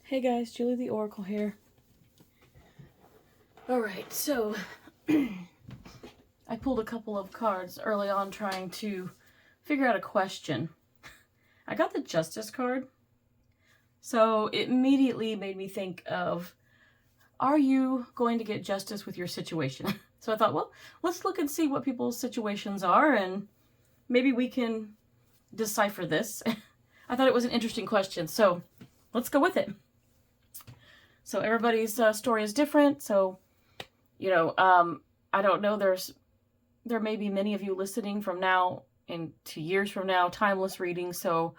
Hey guys, Julie the Oracle here. Alright, so I pulled a couple of cards early on trying to figure out a question. I got the Justice card, so it immediately made me think of, are you going to get justice with your situation? So I thought, well, let's look and see what people's situations are, and maybe we can decipher this. I thought it was an interesting question, so let's go with it. So everybody's story is different, so I don't know, there may be many of you listening from now into years from now, timeless readings, so,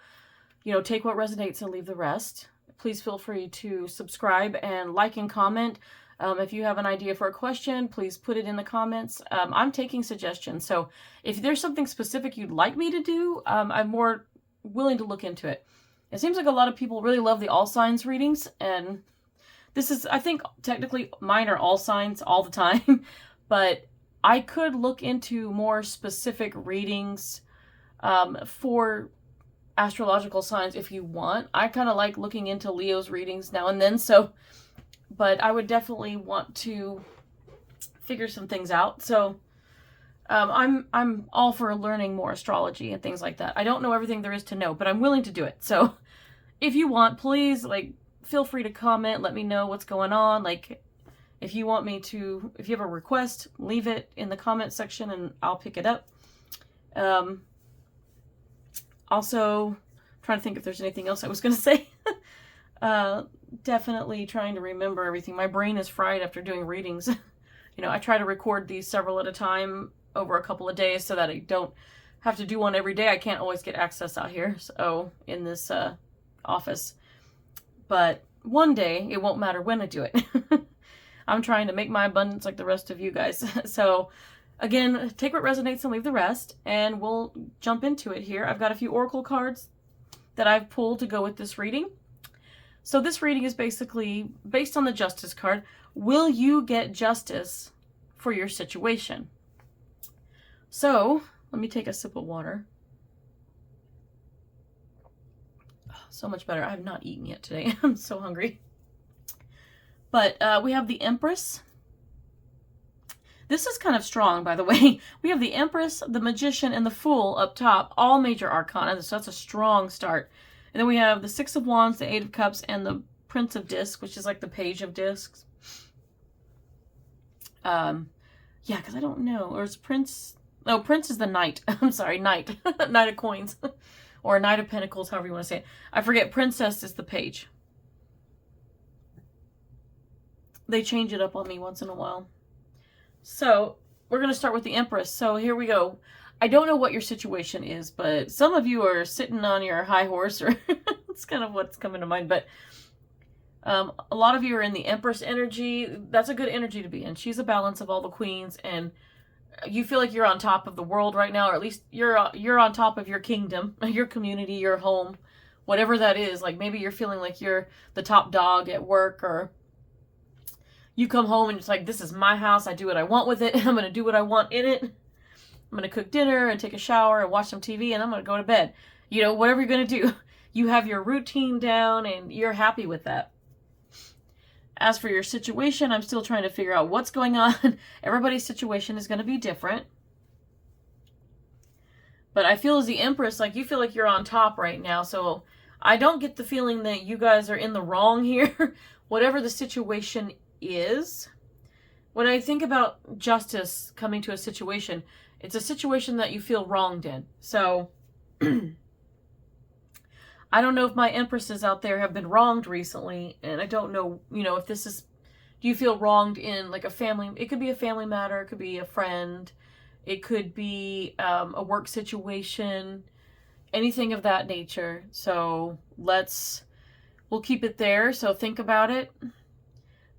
take what resonates and leave the rest. Please feel free to subscribe and like and comment. If you have an idea for a question, please put it in the comments. I'm taking suggestions, so if there's something specific you'd like me to do, I'm more willing to look into it. It seems like a lot of people really love the all signs readings, and this is, I think, technically mine are all signs all the time, but I could look into more specific readings for astrological signs if you want. I kind of like looking into Leo's readings now and then, but I would definitely want to figure some things out. So I'm all for learning more astrology and things like that. I don't know everything there is to know, but I'm willing to do it. So if you want, please, feel free to comment, let me know what's going on. If you want me to, if you have a request, leave it in the comment section and I'll pick it up. Also, trying to think if there's anything else I was going to say. Definitely trying to remember everything. My brain is fried after doing readings. I try to record these several at a time over a couple of days so that I don't have to do one every day. I can't always get access out here, so in this office. But one day, it won't matter when I do it. I'm trying to make my abundance like the rest of you guys. So, again, take what resonates and leave the rest, and we'll jump into it here. I've got a few oracle cards that I've pulled to go with this reading. So this reading is basically based on the Justice card. Will you get justice for your situation? So, let me take a sip of water. So much better. I have not eaten yet today. I'm so hungry. But we have the Empress. This is kind of strong, by the way. We have the Empress, the Magician, and the Fool up top, all major arcana, so that's a strong start. And then we have the Six of Wands, the Eight of Cups, and the Prince of Discs, which is like the Page of Discs. Yeah, because I don't know. Or is Prince... No, Prince is the Knight. I'm sorry, Knight. Knight of Coins. Or Knight of Pentacles, however you want to say it. I forget, Princess is the Page. They change it up on me once in a while. So, we're going to start with the Empress. So, here we go. I don't know what your situation is, but some of you are sitting on your high horse, or it's kind of what's coming to mind. But a lot of you are in the Empress energy. That's a good energy to be in. She's a balance of all the queens, and you feel like you're on top of the world right now, or at least you're on top of your kingdom, your community, your home, whatever that is. Like maybe you're feeling like you're the top dog at work, or you come home and it's like, this is my house. I do what I want with it. I'm going to do what I want in it. I'm going to cook dinner and take a shower and watch some TV, and I'm going to go to bed. Whatever you're going to do, you have your routine down and you're happy with that. As for your situation, I'm still trying to figure out what's going on. Everybody's situation is going to be different. But I feel as the Empress, you feel like you're on top right now. So I don't get the feeling that you guys are in the wrong here. Whatever the situation is. When I think about justice coming to a situation, it's a situation that you feel wronged in. So I don't know if my Empresses out there have been wronged recently, and I don't know, if this is, do you feel wronged in a family? It could be a family matter, it could be a friend, it could be a work situation, anything of that nature. So we'll keep it there, so think about it.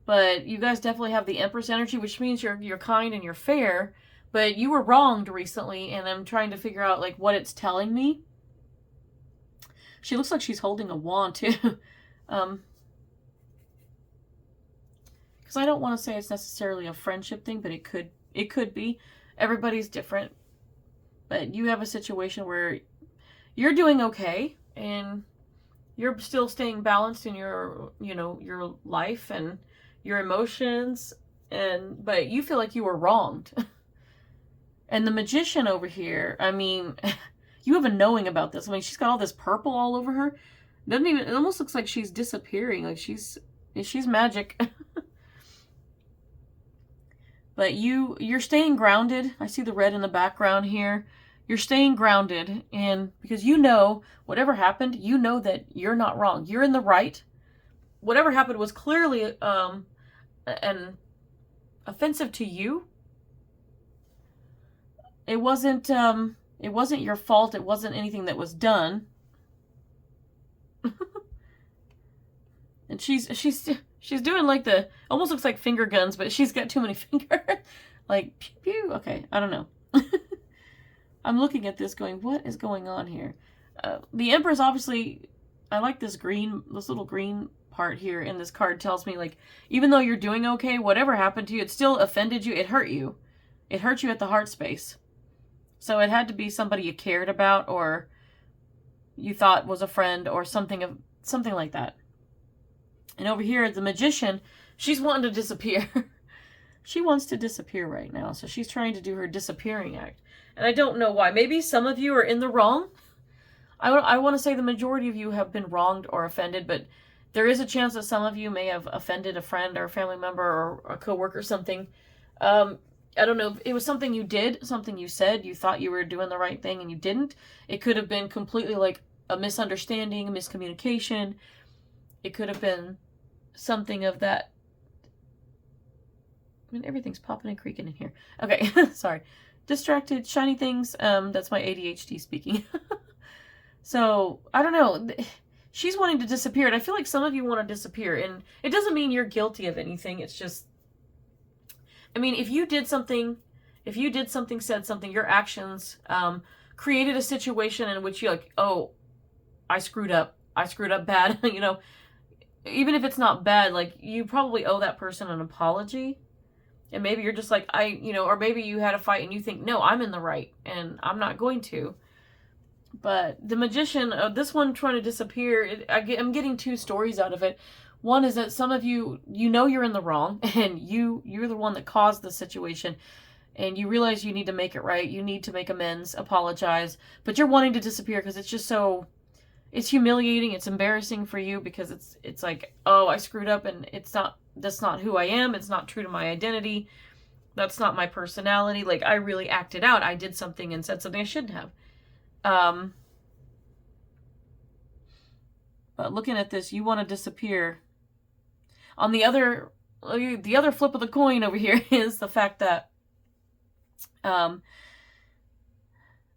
But you guys definitely have the Empress energy, which means you're kind and you're fair, but you were wronged recently, and I'm trying to figure out what it's telling me. She looks like she's holding a wand, too. Because I don't want to say it's necessarily a friendship thing, but it could be. Everybody's different. But you have a situation where you're doing okay, and you're still staying balanced in your, you know, your life and your emotions, but you feel like you were wronged. And the Magician over here, I mean, you have a knowing about this. I mean, she's got all this purple all over her. It almost looks like she's disappearing. Like she's magic. But you're staying grounded. I see the red in the background here. You're staying grounded, and because you know whatever happened, you know that you're not wrong. You're in the right. Whatever happened was clearly an offensive to you. It wasn't your fault. It wasn't anything that was done. And she's doing like almost looks like finger guns, but she's got too many fingers. Like pew pew. Okay, I don't know. I'm looking at this going, what is going on here? The Empress, obviously, I like this little green part here in this card tells me, like, even though you're doing okay, whatever happened to you, it still offended you. It hurt you. It hurt you at the heart space. So it had to be somebody you cared about or you thought was a friend or something like that. And over here, the Magician, she's wanting to disappear. She wants to disappear right now. So she's trying to do her disappearing act. And I don't know why. Maybe some of you are in the wrong. I want to say the majority of you have been wronged or offended, but there is a chance that some of you may have offended a friend or a family member or a coworker or something. I don't know. It was something you did, something you said. You thought you were doing the right thing and you didn't. It could have been completely like a misunderstanding, a miscommunication. It could have been something of that. I mean, everything's popping and creaking in here. Okay, sorry. Distracted, shiny things. That's my ADHD speaking. So, I don't know. She's wanting to disappear, and I feel like some of you want to disappear, and it doesn't mean you're guilty of anything. It's just, I mean, if you did something, said something, your actions created a situation in which you're like, oh, I screwed up bad, you know, even if it's not bad, like, you probably owe that person an apology. And maybe you're just like, or maybe you had a fight and you think, no, I'm in the right and I'm not going to. But the Magician, this one trying to disappear, I'm getting two stories out of it. One is that some of you, you're in the wrong and you're the one that caused the situation and you realize you need to make it right. You need to make amends, apologize, but you're wanting to disappear because it's just it's humiliating. It's embarrassing for you because it's like, oh, I screwed up and that's not who I am. It's not true to my identity. That's not my personality. Like, I really acted out. I did something and said something I shouldn't have. But looking at this, you want to disappear. On the other flip of the coin over here is the fact that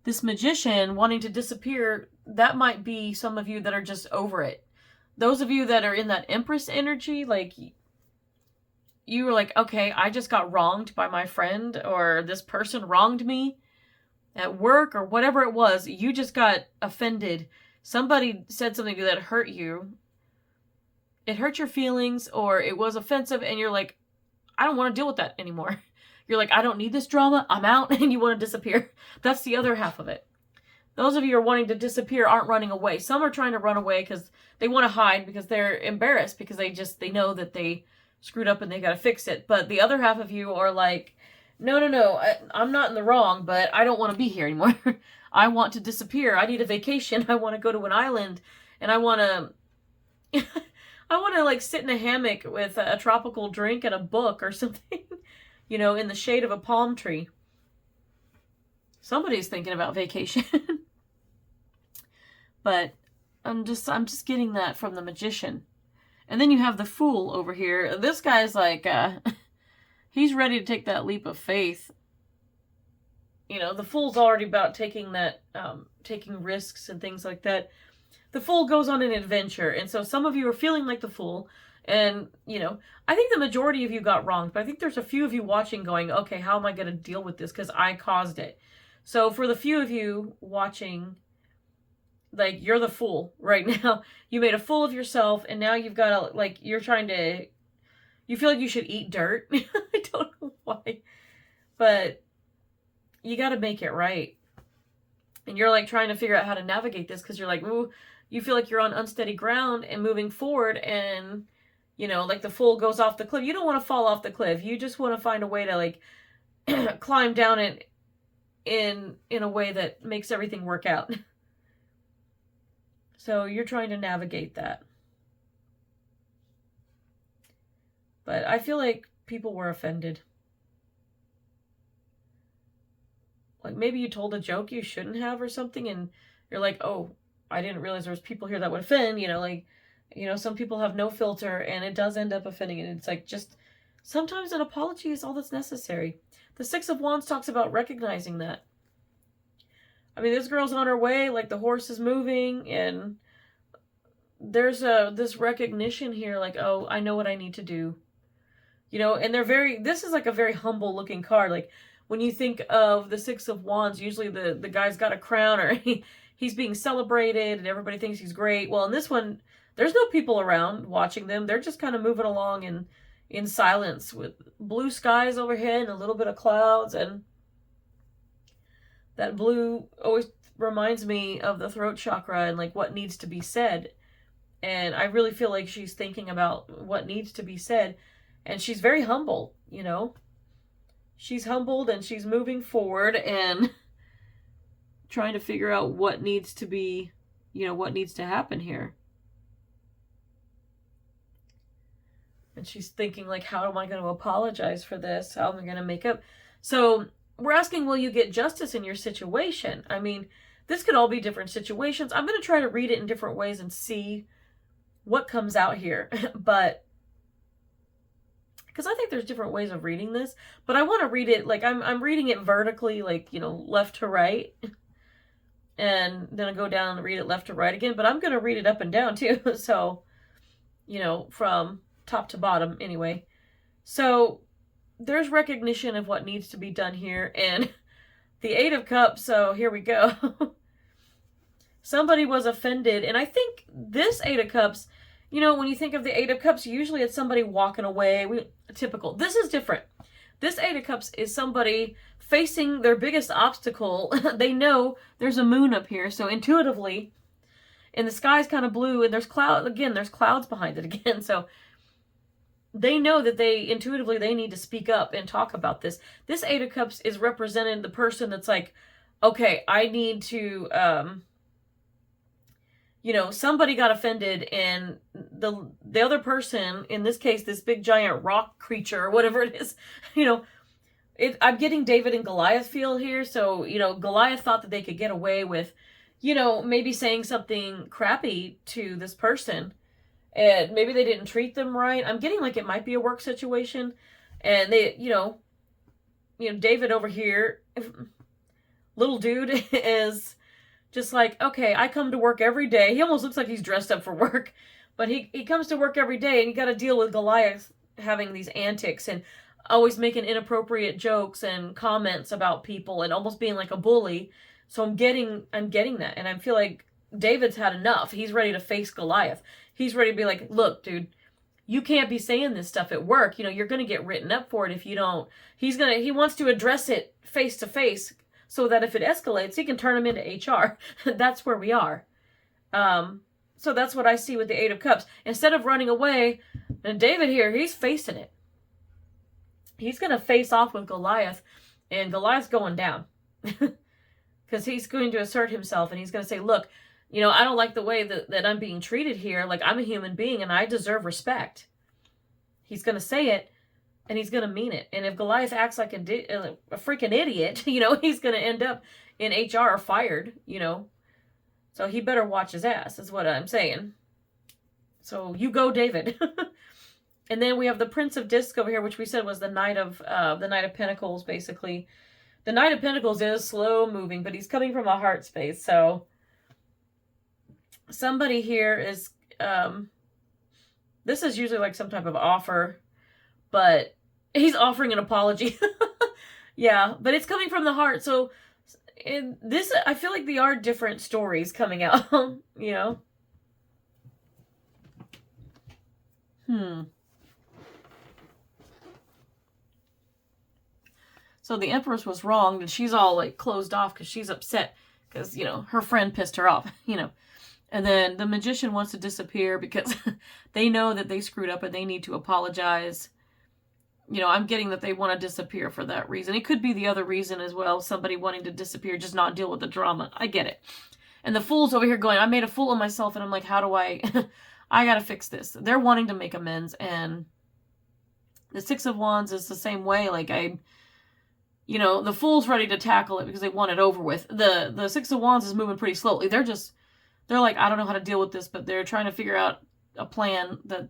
this Magician wanting to disappear, that might be some of you that are just over it. Those of you that are in that Empress energy, like, you were like, okay, I just got wronged by my friend, or this person wronged me at work, or whatever it was. You just got offended. Somebody said something that hurt you. It hurt your feelings, or it was offensive, and you're like, I don't want to deal with that anymore. You're like, I don't need this drama. I'm out, and you want to disappear. That's the other half of it. Those of you who are wanting to disappear aren't running away. Some are trying to run away because they want to hide because they're embarrassed because they know that they screwed up and they got to fix it. But the other half of you are like, no, I'm not in the wrong, but I don't want to be here anymore. I want to disappear. I need a vacation. I want to go to an island, and I want to like sit in a hammock with a tropical drink and a book or something, in the shade of a palm tree. Somebody's thinking about vacation. But I'm just getting that from the Magician. And then you have the Fool over here. This guy's like, he's ready to take that leap of faith. The Fool's already about taking risks and things like that. The Fool goes on an adventure. And so some of you are feeling like the Fool. And, I think the majority of you got wronged. But I think there's a few of you watching going, okay, how am I going to deal with this? Because I caused it. So for the few of you watching, like, you're the Fool right now. You made a fool of yourself, and now you've got to, like, you feel like you should eat dirt. I don't know why. But you got to make it right. And you're, like, trying to figure out how to navigate this because you're like, ooh, you feel like you're on unsteady ground and moving forward, and, you know, like the fool goes off the cliff. You don't want to fall off the cliff. You just want to find a way to, like, climb down it in a way that makes everything work out. So you're trying to navigate that. But I feel like people were offended. Like, maybe you told a joke you shouldn't have or something, and you're like, oh, I didn't realize there was people here that would offend, you know, like, you know, some people have no filter, and it does end up offending, and it's like, just, sometimes an apology is all that's necessary. The Six of Wands talks about recognizing that. I mean, this girl's on her way, like, the horse is moving, and there's this recognition here, like, oh, I know what I need to do. You know, and this is like a very humble looking card. Like, when you think of the Six of Wands, usually the guy's got a crown, or he's being celebrated and everybody thinks he's great. Well, in this one, there's no people around watching them. They're just kind of moving along in silence with blue skies overhead and a little bit of clouds. And that blue always reminds me of the throat chakra and, like, what needs to be said. And I really feel like she's thinking about what needs to be said. And she's very humble, you know. She's humbled and she's moving forward and trying to figure out what needs to be, you know, what needs to happen here. And she's thinking, like, how am I going to apologize for this? How am I going to make up? So we're asking, will you get justice in your situation? I mean, this could all be different situations. I'm going to try to read it in different ways and see what comes out here. But because I think there's different ways of reading this, but I want to read it, like, I'm reading it vertically, like, you know, left to right, and then I go down and read it left to right again, but I'm going to read it up and down too, so, you know, from top to bottom anyway. So there's recognition of what needs to be done here, and the Eight of Cups, so here we go. Somebody was offended, and I think this Eight of Cups, you know, when you think of the Eight of Cups, usually it's somebody walking away. Typical. This is different. This Eight of Cups is somebody facing their biggest obstacle. They know there's a moon up here, so intuitively, and the sky's kind of blue, and there's clouds behind it again, so they know that intuitively they need to speak up and talk about this. This Eight of Cups is representing the person that's like, okay, I need to, you know, somebody got offended, and the other person, in this case, this big giant rock creature or whatever it is, you know, I'm getting David and Goliath feel here. So, you know, Goliath thought that they could get away with, you know, maybe saying something crappy to this person, and maybe they didn't treat them right. I'm getting like it might be a work situation, and they, you know, David over here, little dude, is just like, okay, I come to work every day. He almost looks like he's dressed up for work. But he comes to work every day, and you got to deal with Goliath having these antics and always making inappropriate jokes and comments about people and almost being like a bully. So I'm getting that. And I feel like David's had enough. He's ready to face Goliath. He's ready to be like, look, dude, you can't be saying this stuff at work. You know, you're going to get written up for it if you don't. He wants to address it face to face, so that if it escalates, he can turn him into HR. That's where we are. So that's what I see with the Eight of Cups. Instead of running away, and David here, he's facing it. He's going to face off with Goliath, and Goliath's going down. Because he's going to assert himself, and he's going to say, look, you know, I don't like the way that I'm being treated here. Like, I'm a human being, and I deserve respect. He's going to say it, and he's going to mean it. And if Goliath acts like a freaking idiot, you know, he's going to end up in HR or fired, you know. So he better watch his ass, is what I'm saying. So you go, David. And then we have the Prince of Discs over here, which we said was the Knight of Pentacles, basically. The Knight of Pentacles is slow moving, but he's coming from a heart space. So somebody here is, this is usually like some type of offer, but he's offering an apology. Yeah, but it's coming from the heart. So I feel like there are different stories coming out, you know? So the Empress was wrong, and she's all like closed off because she's upset because, you know, her friend pissed her off, you know. And then the magician wants to disappear because they know that they screwed up and they need to apologize. You know, I'm getting that they want to disappear for that reason. It could be the other reason as well. Somebody wanting to disappear, just not deal with the drama. I get it. And the fool's over here going, I made a fool of myself. And I'm like, how do I, I got to fix this. They're wanting to make amends. And the Six of Wands is the same way. Like you know, the fool's ready to tackle it because they want it over with. The Six of Wands is moving pretty slowly. They're like, I don't know how to deal with this, but they're trying to figure out a plan that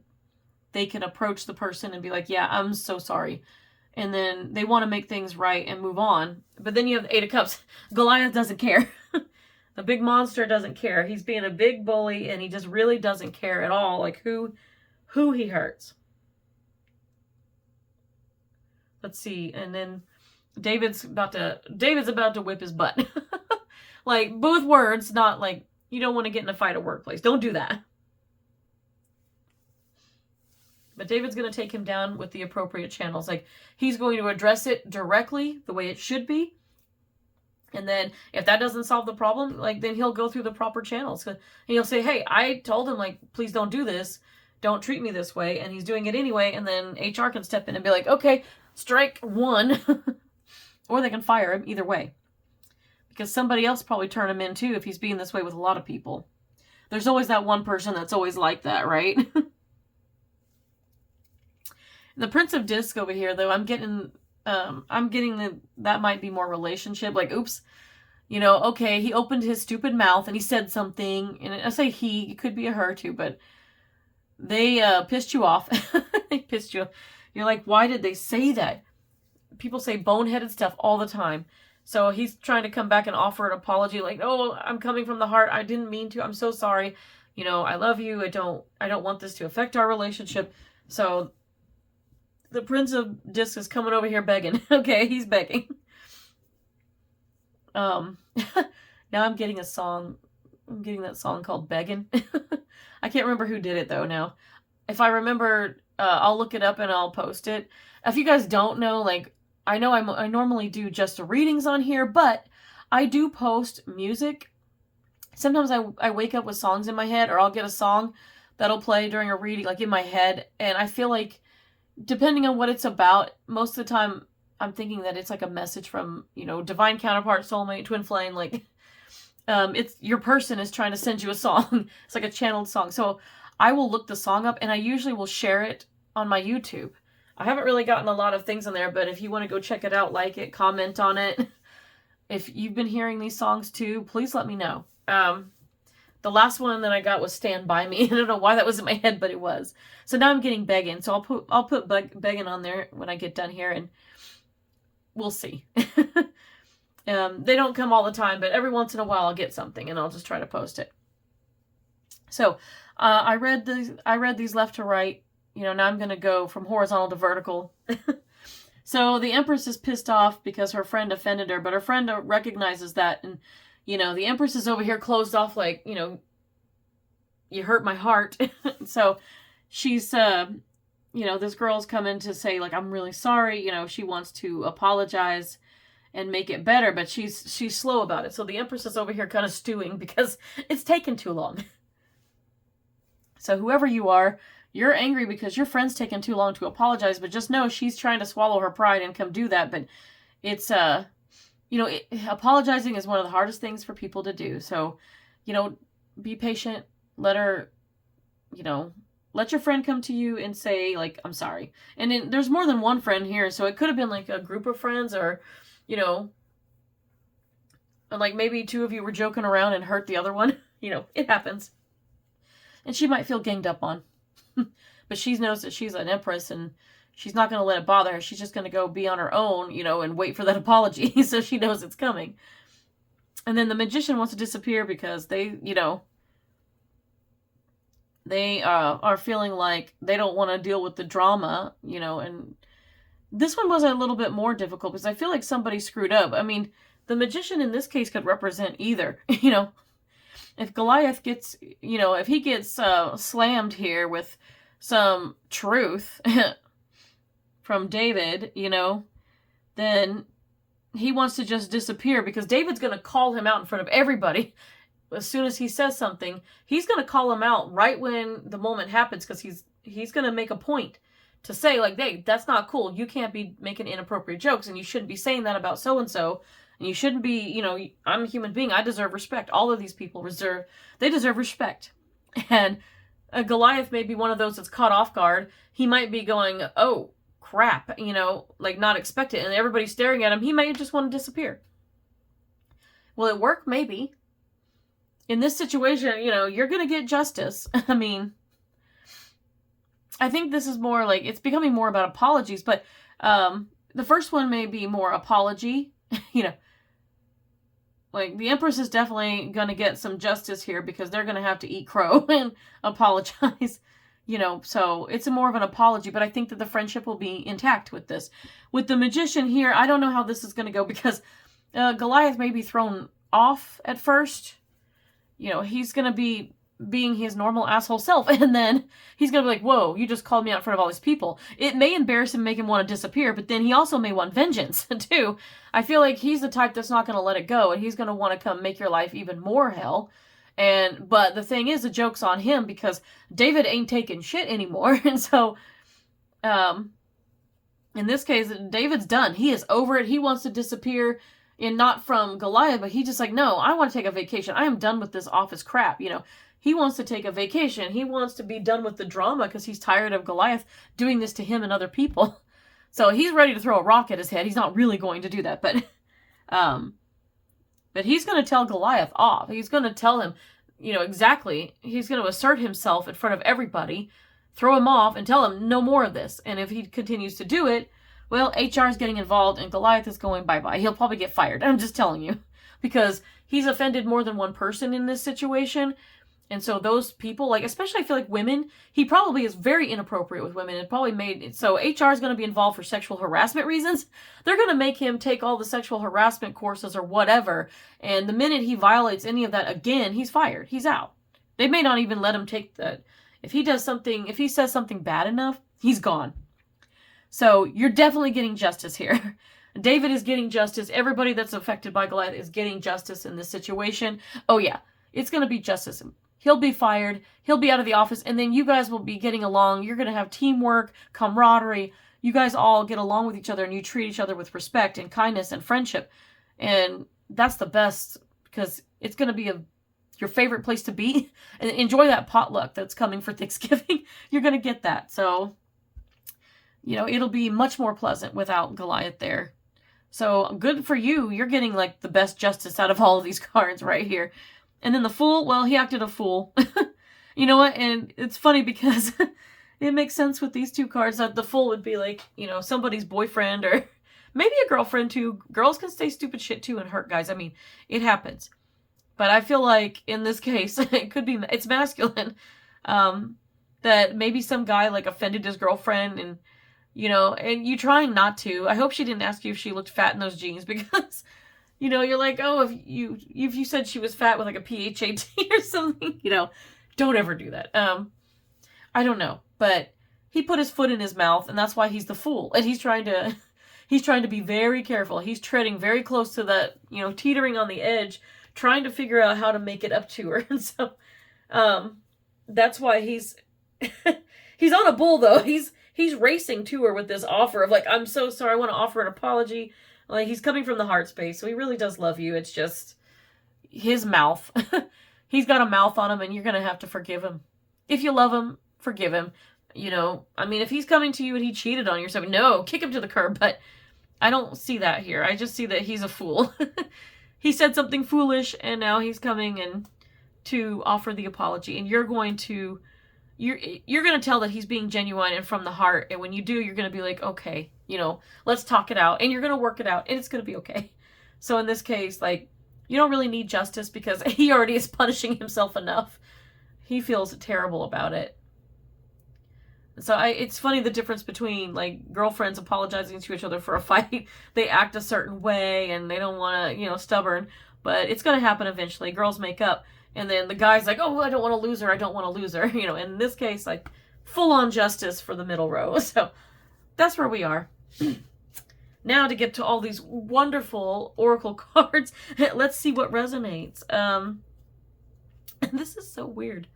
they can approach the person and be like, yeah, I'm so sorry. And then they want to make things right and move on. But then you have the Eight of Cups. Goliath doesn't care. The big monster doesn't care. He's being a big bully and he just really doesn't care at all, like who he hurts. Let's see. And then David's about to whip his butt. Like, both words, not like, you don't want to get in a fight at workplace. Don't do that. But David's going to take him down with the appropriate channels. Like, he's going to address it directly, the way it should be. And then, if that doesn't solve the problem, like, then he'll go through the proper channels. And he'll say, hey, I told him, like, please don't do this. Don't treat me this way. And he's doing it anyway. And then HR can step in and be like, okay, strike one. Or they can fire him, either way. Because somebody else probably turn him in too if he's being this way with a lot of people. There's always that one person that's always like that, right? The Prince of Disc over here, though, I'm getting that might be more relationship. Like, oops, you know, okay, he opened his stupid mouth and he said something. And I say he, it could be a her too, but they pissed you off. They pissed you off. You're like, why did they say that? People say boneheaded stuff all the time. So he's trying to come back and offer an apology, like, oh, I'm coming from the heart. I didn't mean to. I'm so sorry. You know, I love you. I don't want this to affect our relationship. So the Prince of Disc is coming over here begging. Okay, he's begging. Now I'm getting a song. I'm getting that song called Beggin'. I can't remember who did it though now. If I remember, I'll look it up and I'll post it. If you guys don't know, like, I know I normally do just readings on here, but I do post music. Sometimes I wake up with songs in my head, or I'll get a song that'll play during a reading, like in my head. And I feel like, depending on what it's about, most of the time I'm thinking that it's like a message from, you know, divine counterpart, soulmate, twin flame. Like, it's your person is trying to send you a song. It's like a channeled song. So I will look the song up and I usually will share it on my YouTube. I haven't really gotten a lot of things on there, but if you want to go check it out, like it, comment on it. If you've been hearing these songs too, please let me know. The last one that I got was Stand By Me. I don't know why that was in my head, but it was. So now I'm getting Beggin'. So I'll put Beggin' on there when I get done here, and we'll see. They don't come all the time, but every once in a while I'll get something and I'll just try to post it. So I read these left to right. You know, now I'm going to go from horizontal to vertical. So the Empress is pissed off because her friend offended her, but her friend recognizes that. And, you know, the Empress is over here closed off like, you know, you hurt my heart. So she's, you know, this girl's come in to say, like, I'm really sorry. You know, she wants to apologize and make it better, but she's slow about it. So the Empress is over here kind of stewing because it's taken too long. So whoever you are, you're angry because your friend's taken too long to apologize, but just know she's trying to swallow her pride and come do that. But it's, you know, apologizing is one of the hardest things for people to do. So, you know, be patient. Let her, you know, let your friend come to you and say, like, I'm sorry. And there's more than one friend here, so it could have been like a group of friends, or, you know, like maybe two of you were joking around and hurt the other one. You know, it happens. And she might feel ganged up on. But she knows that she's an Empress and she's not going to let it bother her. She's just going to go be on her own, you know, and wait for that apology so she knows it's coming. And then the Magician wants to disappear because they, you know, they are feeling like they don't want to deal with the drama, you know, and this one was a little bit more difficult because I feel like somebody screwed up. I mean, the Magician in this case could represent either, you know. If Goliath gets, you know, if he gets slammed here with some truth from David, you know, then he wants to just disappear because David's going to call him out in front of everybody as soon as he says something, he's going to call him out right when the moment happens, because he's going to make a point to say, like, hey, that's not cool. You can't be making inappropriate jokes, and you shouldn't be saying that about so-and-so, and you shouldn't be, you know, I'm a human being. I deserve respect. All of these people deserve respect. And Goliath may be one of those that's caught off guard. He might be going, oh, crap, you know, like not expect it, and everybody's staring at him. He may just want to disappear. Will it work? Maybe. In this situation, you know, you're going to get justice. I mean, I think this is more like, it's becoming more about apologies, but the first one may be more apology. You know, like the Empress is definitely going to get some justice here, because they're going to have to eat crow and apologize. You know, so it's more of an apology, but I think that the friendship will be intact with this. With the Magician here, I don't know how this is going to go, because Goliath may be thrown off at first. You know, he's going to be being his normal asshole self, and then he's going to be like, whoa, you just called me out in front of all these people. It may embarrass him, make him want to disappear, but then he also may want vengeance, too. I feel like he's the type that's not going to let it go, and he's going to want to come make your life even more hell. But the thing is, the joke's on him, because David ain't taking shit anymore, and so, in this case, David's done. He is over it. He wants to disappear. And not from Goliath, but he just like, no, I want to take a vacation. I am done with this office crap, you know. He wants to take a vacation. He wants to be done with the drama, because he's tired of Goliath doing this to him and other people. So he's ready to throw a rock at his head. He's not really going to do that, but he's going to tell Goliath off. He's going to tell him, you know, exactly. He's going to assert himself in front of everybody, throw him off, and tell him no more of this. And if he continues to do it, well, HR is getting involved, and Goliath is going bye-bye. He'll probably get fired. I'm just telling you. Because he's offended more than one person in this situation. And so those people, like, especially I feel like women, he probably is very inappropriate with women. And probably made it so HR is going to be involved for sexual harassment reasons. They're going to make him take all the sexual harassment courses or whatever. And the minute he violates any of that again, he's fired. He's out. They may not even let him take that. If he says something bad enough, he's gone. So you're definitely getting justice here. David is getting justice. Everybody that's affected by Goliath is getting justice in this situation. Oh yeah, it's going to be justice. He'll be fired. He'll be out of the office. And then you guys will be getting along. You're going to have teamwork, camaraderie. You guys all get along with each other, and you treat each other with respect and kindness and friendship. And that's the best, because it's going to be your favorite place to be. And enjoy that potluck that's coming for Thanksgiving. You're going to get that. So, you know, it'll be much more pleasant without Goliath there. So good for you. You're getting like the best justice out of all of these cards right here. And then the Fool, well, he acted a fool. You know what? And it's funny because it makes sense with these two cards that the Fool would be like, you know, somebody's boyfriend or maybe a girlfriend too. Girls can say stupid shit too and hurt guys. I mean, it happens. But I feel like in this case, it's masculine. That maybe some guy like offended his girlfriend, and you know, and you trying not to. I hope she didn't ask you if she looked fat in those jeans, because, you know, you're like, oh, if you said she was fat with like a PHAT or something, you know, don't ever do that. I don't know, but he put his foot in his mouth, and that's why he's the Fool. And he's trying to be very careful. He's treading very close to that, you know, teetering on the edge, trying to figure out how to make it up to her. And so, that's why he's on a bull though. He's racing to her with this offer of like, I'm so sorry, I want to offer an apology. Like, he's coming from the heart space, so he really does love you. It's just his mouth. He's got a mouth on him, and you're going to have to forgive him. If you love him, forgive him. You know, I mean, if he's coming to you and he cheated on you or something, no, kick him to the curb. But I don't see that here. I just see that he's a fool. He said something foolish, and now he's coming and to offer the apology. And you're going to tell that he's being genuine and from the heart. And when you do, you're going to be like, okay, you know, let's talk it out. And you're going to work it out, and it's going to be okay. So in this case, like, you don't really need justice because he already is punishing himself enough. He feels terrible about it. So it's funny the difference between like girlfriends apologizing to each other for a fight. They act a certain way and they don't want to, you know, stubborn, but it's going to happen eventually. Girls make up. And then the guy's like, oh, I don't want to lose her. I don't want to lose her. You know, in this case, like full on justice for the middle row. So that's where we are. Now to get to all these wonderful oracle cards, let's see what resonates. This is so weird.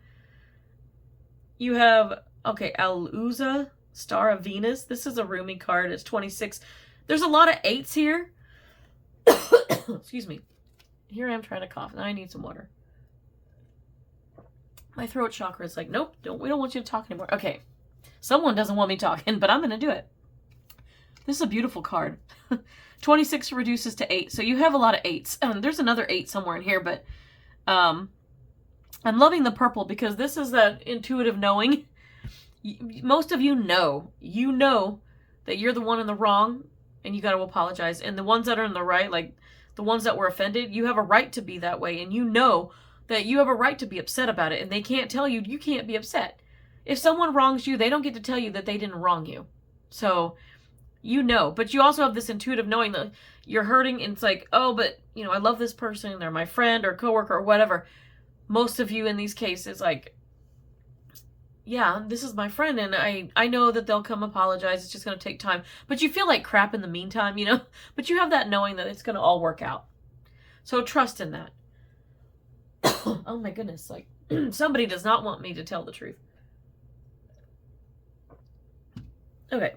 You have, okay, Aluza, Star of Venus. This is a roomy card. It's 26. There's a lot of 8s here. Excuse me. Here I am trying to cough. Now I need some water. My throat chakra is like, nope, we don't want you to talk anymore. Okay. Someone doesn't want me talking, but I'm going to do it. This is a beautiful card. 26 reduces to 8. So you have a lot of 8s. There's another 8 somewhere in here, but I'm loving the purple because this is that intuitive knowing. Most of you know that you're the one in the wrong and you got to apologize. And the ones that are in the right, like the ones that were offended, you have a right to be that way. And you know that you have a right to be upset about it. And they can't tell you, you can't be upset. If someone wrongs you, they don't get to tell you that they didn't wrong you. So, you know. But you also have this intuitive knowing that you're hurting. And it's like, oh, but, you know, I love this person. They're my friend or coworker or whatever. Most of you in these cases, like, yeah, this is my friend. And I know that they'll come apologize. It's just going to take time. But you feel like crap in the meantime, you know. But you have that knowing that it's going to all work out. So trust in that. Oh my goodness, like somebody does not want me to tell the truth. Okay,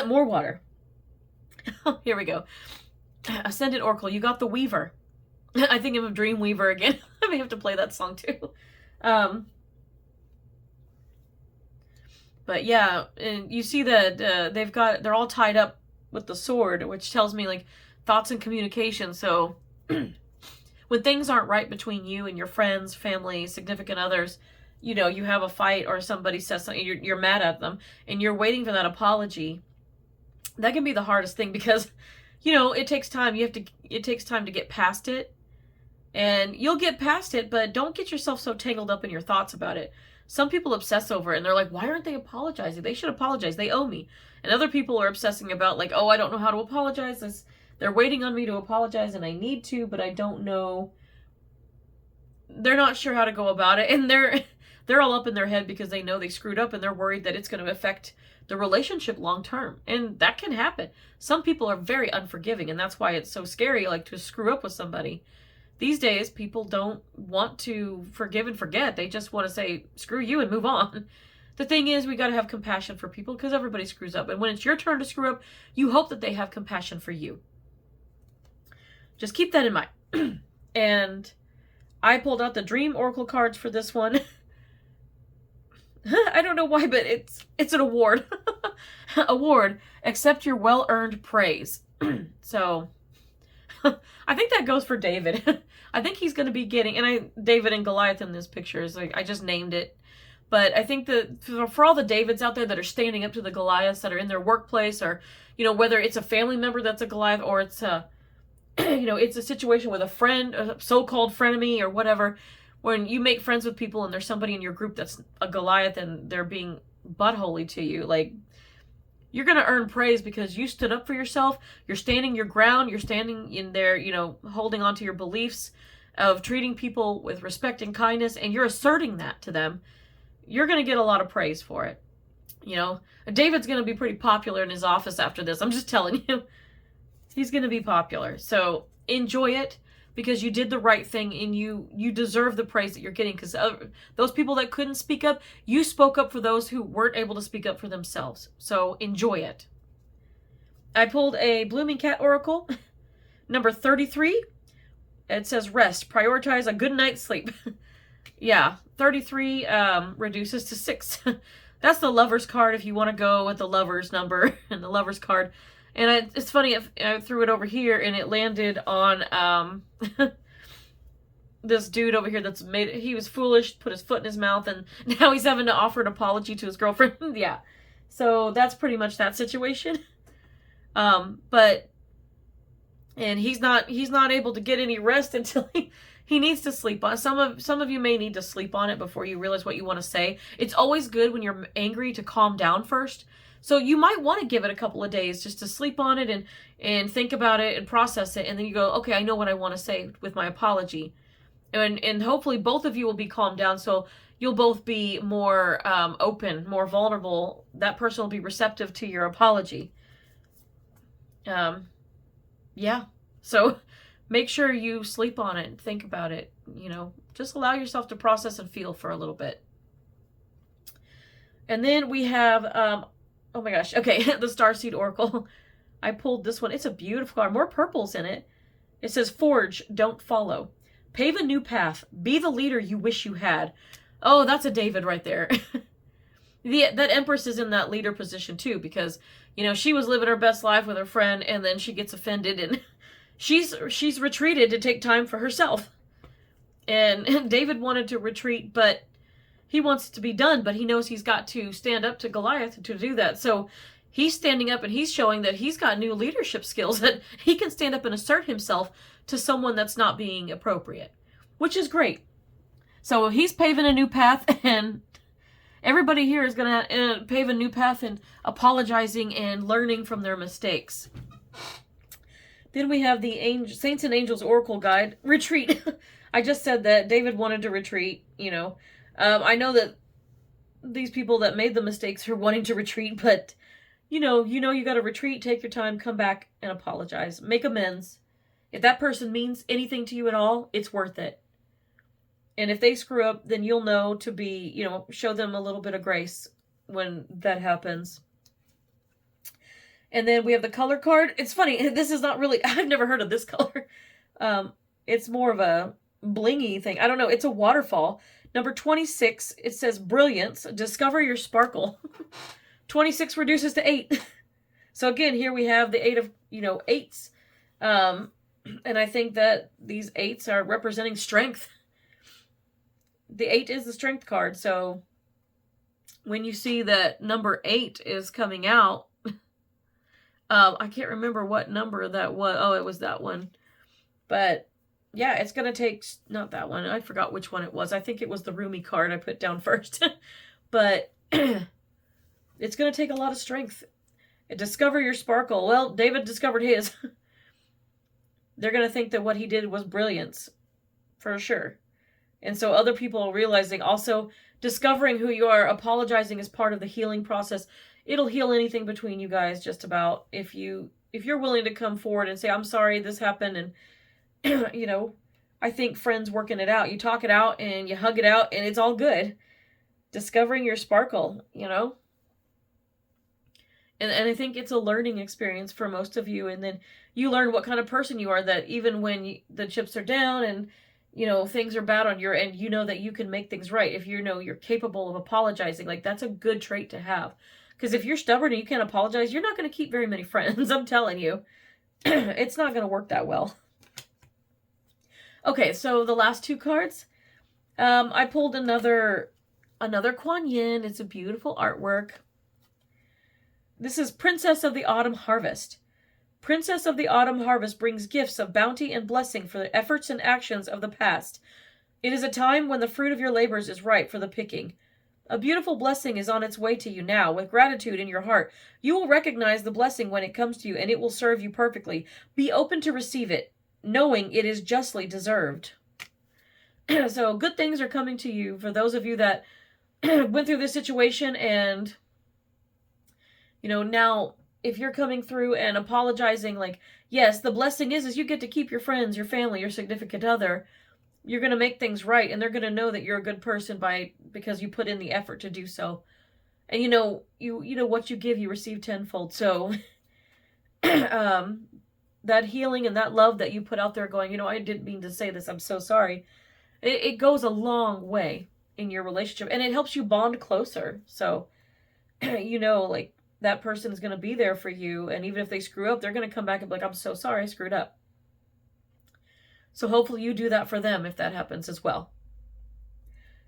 more water. Here we go. Ascended Oracle, you got the Weaver. I think of Dream Weaver again. I may have to play that song too. But yeah, and you see that they're all tied up with the sword, which tells me like thoughts and communication. So when things aren't right between you and your friends, family, significant others, you know, you have a fight or somebody says something, you're mad at them, and you're waiting for that apology. That can be the hardest thing because, you know, it takes time. It takes time to get past it. And you'll get past it, but don't get yourself so tangled up in your thoughts about it. Some people obsess over it, and they're like, why aren't they apologizing? They should apologize. They owe me. And other people are obsessing about, like, oh, I don't know how to apologize. They're waiting on me to apologize, and I need to, but I don't know. They're not sure how to go about it, and they're all up in their head because they know they screwed up, and they're worried that it's going to affect the relationship long term. And that can happen. Some people are very unforgiving, and that's why it's so scary, like, to screw up with somebody. These days, people don't want to forgive and forget. They just want to say, screw you and move on. The thing is, we got to have compassion for people because everybody screws up. And when it's your turn to screw up, you hope that they have compassion for you. Just keep that in mind. And I pulled out the Dream Oracle cards for this one. I don't know why, but it's an award. Award. Accept your well-earned praise. So I think that goes for David. I think he's going to be getting, and David and Goliath in this picture is like, I just named it. But I think that for all the Davids out there that are standing up to the Goliaths that are in their workplace, or, you know, whether it's a family member that's a Goliath, or it's a, you know, it's a situation with a friend, a so-called frenemy or whatever, when you make friends with people and there's somebody in your group that's a Goliath and they're being buttholy to you, like, you're going to earn praise because you stood up for yourself. You're standing your ground. You're standing in there, you know, holding on to your beliefs of treating people with respect and kindness, and you're asserting that to them. You're going to get a lot of praise for it. You know, David's going to be pretty popular in his office after this. I'm just telling you. He's going to be popular. So enjoy it because you did the right thing, and you deserve the praise that you're getting, because those people that couldn't speak up, you spoke up for those who weren't able to speak up for themselves. So enjoy it. I pulled a Blooming Cat Oracle, number 33. It says rest. Prioritize a good night's sleep. Yeah, 33 reduces to 6. That's the Lover's card if you want to go with the Lover's number and the Lover's card. And it's funny, I threw it over here and it landed on this dude over here that's he was foolish, put his foot in his mouth, and now he's having to offer an apology to his girlfriend. Yeah. So that's pretty much that situation. And he's not able to get any rest until he needs to sleep on. Some of you may need to sleep on it before you realize what you want to say. It's always good when you're angry to calm down first. So you might want to give it a couple of days just to sleep on it and think about it and process it. And then you go, okay, I know what I want to say with my apology. And hopefully both of you will be calmed down. So you'll both be more open, more vulnerable. That person will be receptive to your apology. Yeah. So make sure you sleep on it and think about it. just allow yourself to process and feel for a little bit. And then we have, oh my gosh, okay, the Starseed Oracle. I pulled this one. It's a beautiful card. More purples in it. It says, forge, don't follow. Pave a new path. Be the leader you wish you had. Oh, that's a David right there. That Empress is in that leader position too, because, she was living her best life with her friend, and then she gets offended, and she's retreated to take time for herself. And David wanted to retreat, but he wants it to be done, but he knows he's got to stand up to Goliath to do that. So he's standing up and he's showing that he's got new leadership skills, that he can stand up and assert himself to someone that's not being appropriate, which is great. So he's paving a new path, and everybody here is going to pave a new path in apologizing and learning from their mistakes. Then we have the Saints and Angels Oracle Guide. Retreat. I just said that David wanted to retreat, I know that these people that made the mistakes are wanting to retreat, but you got to retreat, take your time, come back and apologize. Make amends. If that person means anything to you at all, it's worth it. And if they screw up, then you'll know to be, show them a little bit of grace when that happens. And then we have the color card. It's funny, this is not really, I've never heard of this color. It's more of a blingy thing. I don't know, it's a waterfall. Number 26, it says brilliance, discover your sparkle. 26 reduces to 8. So again, here we have the 8 of, 8s. And I think that these 8s are representing strength. The 8 is the strength card. So when you see that number 8 is coming out, I can't remember what number that was. Oh, it was that one. But yeah, it's going to take, not that one. I forgot which one it was. I think it was the Rumi card I put down first. But it's going to take a lot of strength. Discover your sparkle. Well, David discovered his. They're going to think that what he did was brilliance, for sure. And so other people are realizing also discovering who you are, apologizing is part of the healing process. It'll heal anything between you guys, just about, if you're willing to come forward and say, I'm sorry this happened, and I think friends working it out. You talk it out and you hug it out and it's all good. Discovering your sparkle, And I think it's a learning experience for most of you. And then you learn what kind of person you are, that even when the chips are down and, things are bad on your end, that you can make things right. If you're capable of apologizing, like that's a good trait to have. Because if you're stubborn and you can't apologize, you're not going to keep very many friends. I'm telling you, it's not going to work that well. Okay, so the last 2 cards, I pulled another Kuan Yin. It's a beautiful artwork. This is Princess of the Autumn Harvest. Princess of the Autumn Harvest brings gifts of bounty and blessing for the efforts and actions of the past. It is a time when the fruit of your labors is ripe for the picking. A beautiful blessing is on its way to you now. With gratitude in your heart, you will recognize the blessing when it comes to you, and it will serve you perfectly. Be open to receive it, knowing it is justly deserved. So good things are coming to you for those of you that went through this situation, and now if you're coming through and apologizing, like, yes, the blessing is you get to keep your friends, your family, your significant other. You're going to make things right, and they're going to know that you're a good person because you put in the effort to do so. And what you give, you receive tenfold. So that healing and that love that you put out there going, I didn't mean to say this, I'm so sorry. It goes a long way in your relationship, and it helps you bond closer. So, like, that person is going to be there for you, and even if they screw up, they're going to come back and be like, I'm so sorry I screwed up. So hopefully you do that for them if that happens as well.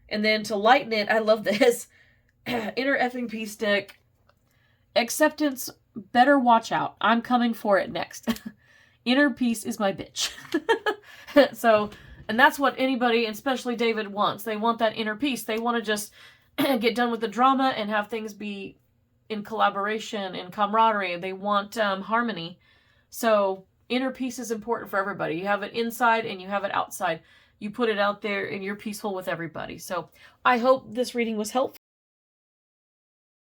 And then to lighten it, I love this. Inner effing peace deck. Acceptance, better watch out. I'm coming for it next. Inner peace is my bitch. So, and that's what anybody, especially David, wants. They want that inner peace. They want to just get done with the drama and have things be in collaboration and camaraderie. They want harmony. So inner peace is important for everybody. You have it inside and you have it outside. You put it out there and you're peaceful with everybody. So I hope this reading was helpful.